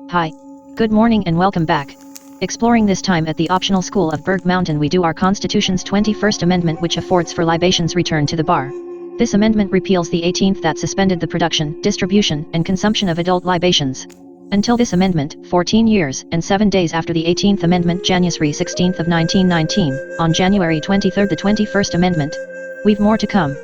Hi. Good morning and welcome back. Exploring this time at the optional school of Berg Mountain, we do our Constitution's 21st Amendment, which affords for libations return to the bar. This amendment repeals the 18th that suspended the production, distribution, and consumption of adult libations. Until this amendment, 14 years and 7 days after the 18th Amendment, January 16 of 1919, on January 23 the 21st Amendment. We've more to come.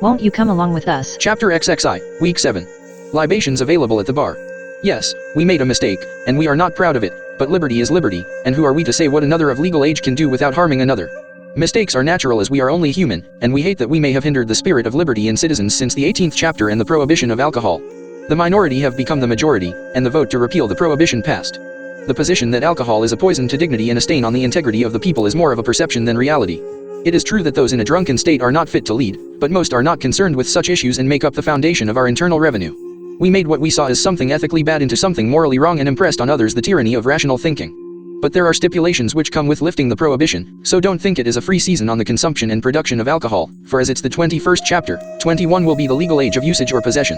Won't you come along with us? Chapter XXI, Week 7. Libations available at the bar. Yes, we made a mistake, and we are not proud of it, but liberty is liberty, and who are we to say what another of legal age can do without harming another? Mistakes are natural as we are only human, and we hate that we may have hindered the spirit of liberty in citizens since the 18th chapter and the prohibition of alcohol. The minority have become the majority, and the vote to repeal the prohibition passed. The position that alcohol is a poison to dignity and a stain on the integrity of the people is more of a perception than reality. It is true that those in a drunken state are not fit to lead, but most are not concerned with such issues and make up the foundation of our internal revenue. We made what we saw as something ethically bad into something morally wrong and impressed on others the tyranny of rational thinking. But there are stipulations which come with lifting the prohibition, so don't think it is a free season on the consumption and production of alcohol, for as it's the 21st chapter, 21 will be the legal age of usage or possession.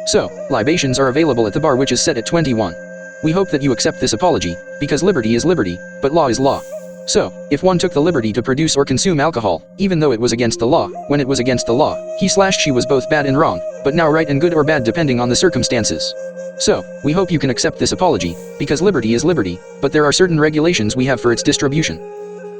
So, libations are available at the bar, which is set at 21. We hope that you accept this apology, because liberty is liberty, but law is law. So, if one took the liberty to produce or consume alcohol, even though it was against the law, when it was against the law, he/she was both bad and wrong, but now right and good or bad depending on the circumstances. So, we hope you can accept this apology, because liberty is liberty, but there are certain regulations we have for its distribution.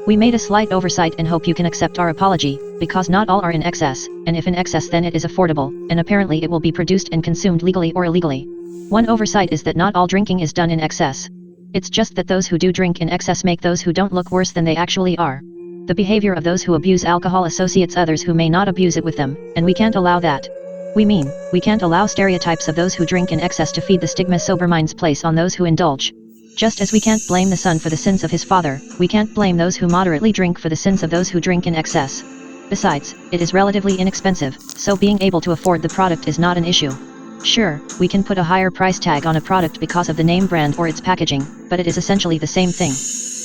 We made a slight oversight and hope you can accept our apology, because not all are in excess, and if in excess then it is affordable, and apparently it will be produced and consumed legally or illegally. One oversight is that not all drinking is done in excess. It's just that those who do drink in excess make those who don't look worse than they actually are. The behavior of those who abuse alcohol associates others who may not abuse it with them, and we can't allow that. We can't allow stereotypes of those who drink in excess to feed the stigma sober minds place on those who indulge. Just as we can't blame the son for the sins of his father, we can't blame those who moderately drink for the sins of those who drink in excess. Besides, it is relatively inexpensive, so being able to afford the product is not an issue. Sure, we can put a higher price tag on a product because of the name brand or its packaging, but it is essentially the same thing.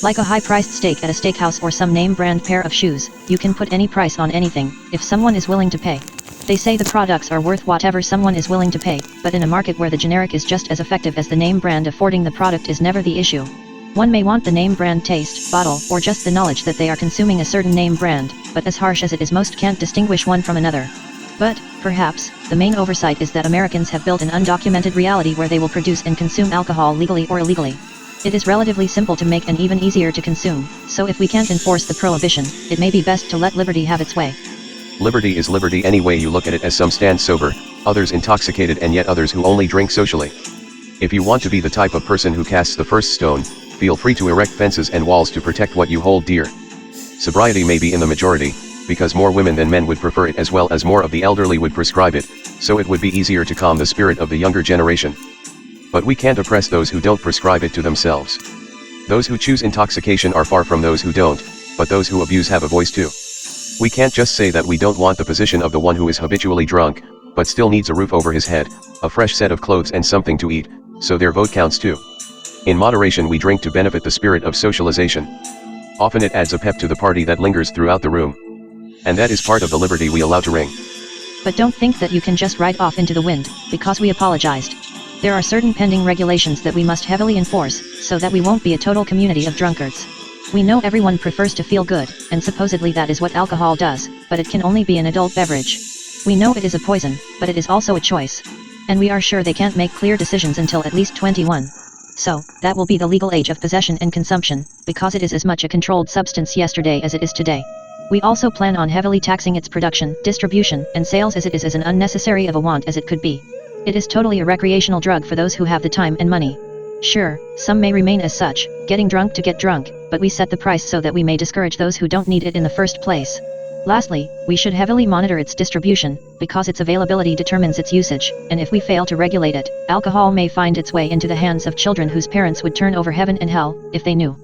Like a high-priced steak at a steakhouse or some name brand pair of shoes, you can put any price on anything, if someone is willing to pay. They say the products are worth whatever someone is willing to pay, but in a market where the generic is just as effective as the name brand, affording the product is never the issue. One may want the name brand taste, bottle, or just the knowledge that they are consuming a certain name brand, but as harsh as it is, most can't distinguish one from another. But, perhaps, the main oversight is that Americans have built an undocumented reality where they will produce and consume alcohol legally or illegally. It is relatively simple to make and even easier to consume, so if we can't enforce the prohibition, it may be best to let liberty have its way. Liberty is liberty any way you look at it, as some stand sober, others intoxicated, and yet others who only drink socially. If you want to be the type of person who casts the first stone, feel free to erect fences and walls to protect what you hold dear. Sobriety may be in the majority, because more women than men would prefer it, as well as more of the elderly would prescribe it, so it would be easier to calm the spirit of the younger generation. But we can't oppress those who don't prescribe it to themselves. Those who choose intoxication are far from those who don't, but those who abuse have a voice too. We can't just say that we don't want the position of the one who is habitually drunk, but still needs a roof over his head, a fresh set of clothes and something to eat, so their vote counts too. In moderation we drink to benefit the spirit of socialization. Often it adds a pep to the party that lingers throughout the room. And that is part of the liberty we allow to ring. But don't think that you can just ride off into the wind, because we apologized. There are certain pending regulations that we must heavily enforce, so that we won't be a total community of drunkards. We know everyone prefers to feel good, and supposedly that is what alcohol does, but it can only be an adult beverage. We know it is a poison, but it is also a choice. And we are sure they can't make clear decisions until at least 21. So, that will be the legal age of possession and consumption, because it is as much a controlled substance yesterday as it is today. We also plan on heavily taxing its production, distribution, and sales, as it is as an unnecessary of a want as it could be. It is totally a recreational drug for those who have the time and money. Sure, some may remain as such, getting drunk to get drunk, but we set the price so that we may discourage those who don't need it in the first place. Lastly, we should heavily monitor its distribution, because its availability determines its usage, and if we fail to regulate it, alcohol may find its way into the hands of children whose parents would turn over heaven and hell, if they knew.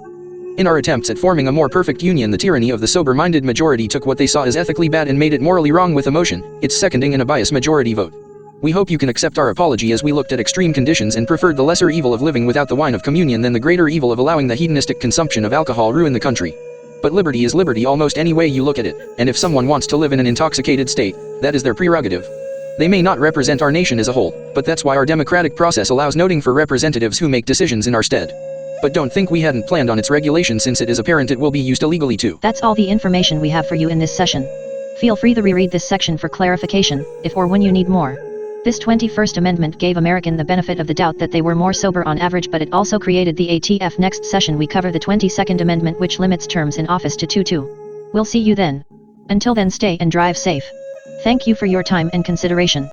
In our attempts at forming a more perfect union, the tyranny of the sober-minded majority took what they saw as ethically bad and made it morally wrong with emotion, its seconding in a biased majority vote. We hope you can accept our apology, as we looked at extreme conditions and preferred the lesser evil of living without the wine of communion than the greater evil of allowing the hedonistic consumption of alcohol ruin the country. But liberty is liberty almost any way you look at it, and if someone wants to live in an intoxicated state, that is their prerogative. They may not represent our nation as a whole, but that's why our democratic process allows noting for representatives who make decisions in our stead. But don't think we hadn't planned on its regulation, since it is apparent it will be used illegally too. That's all the information we have for you in this session. Feel free to reread this section for clarification, if or when you need more. This 21st Amendment gave American the benefit of the doubt that they were more sober on average, but it also created the ATF. Next session we cover the 22nd Amendment, which limits terms in office to 2-2. We'll see you then. Until then, stay and drive safe. Thank you for your time and consideration.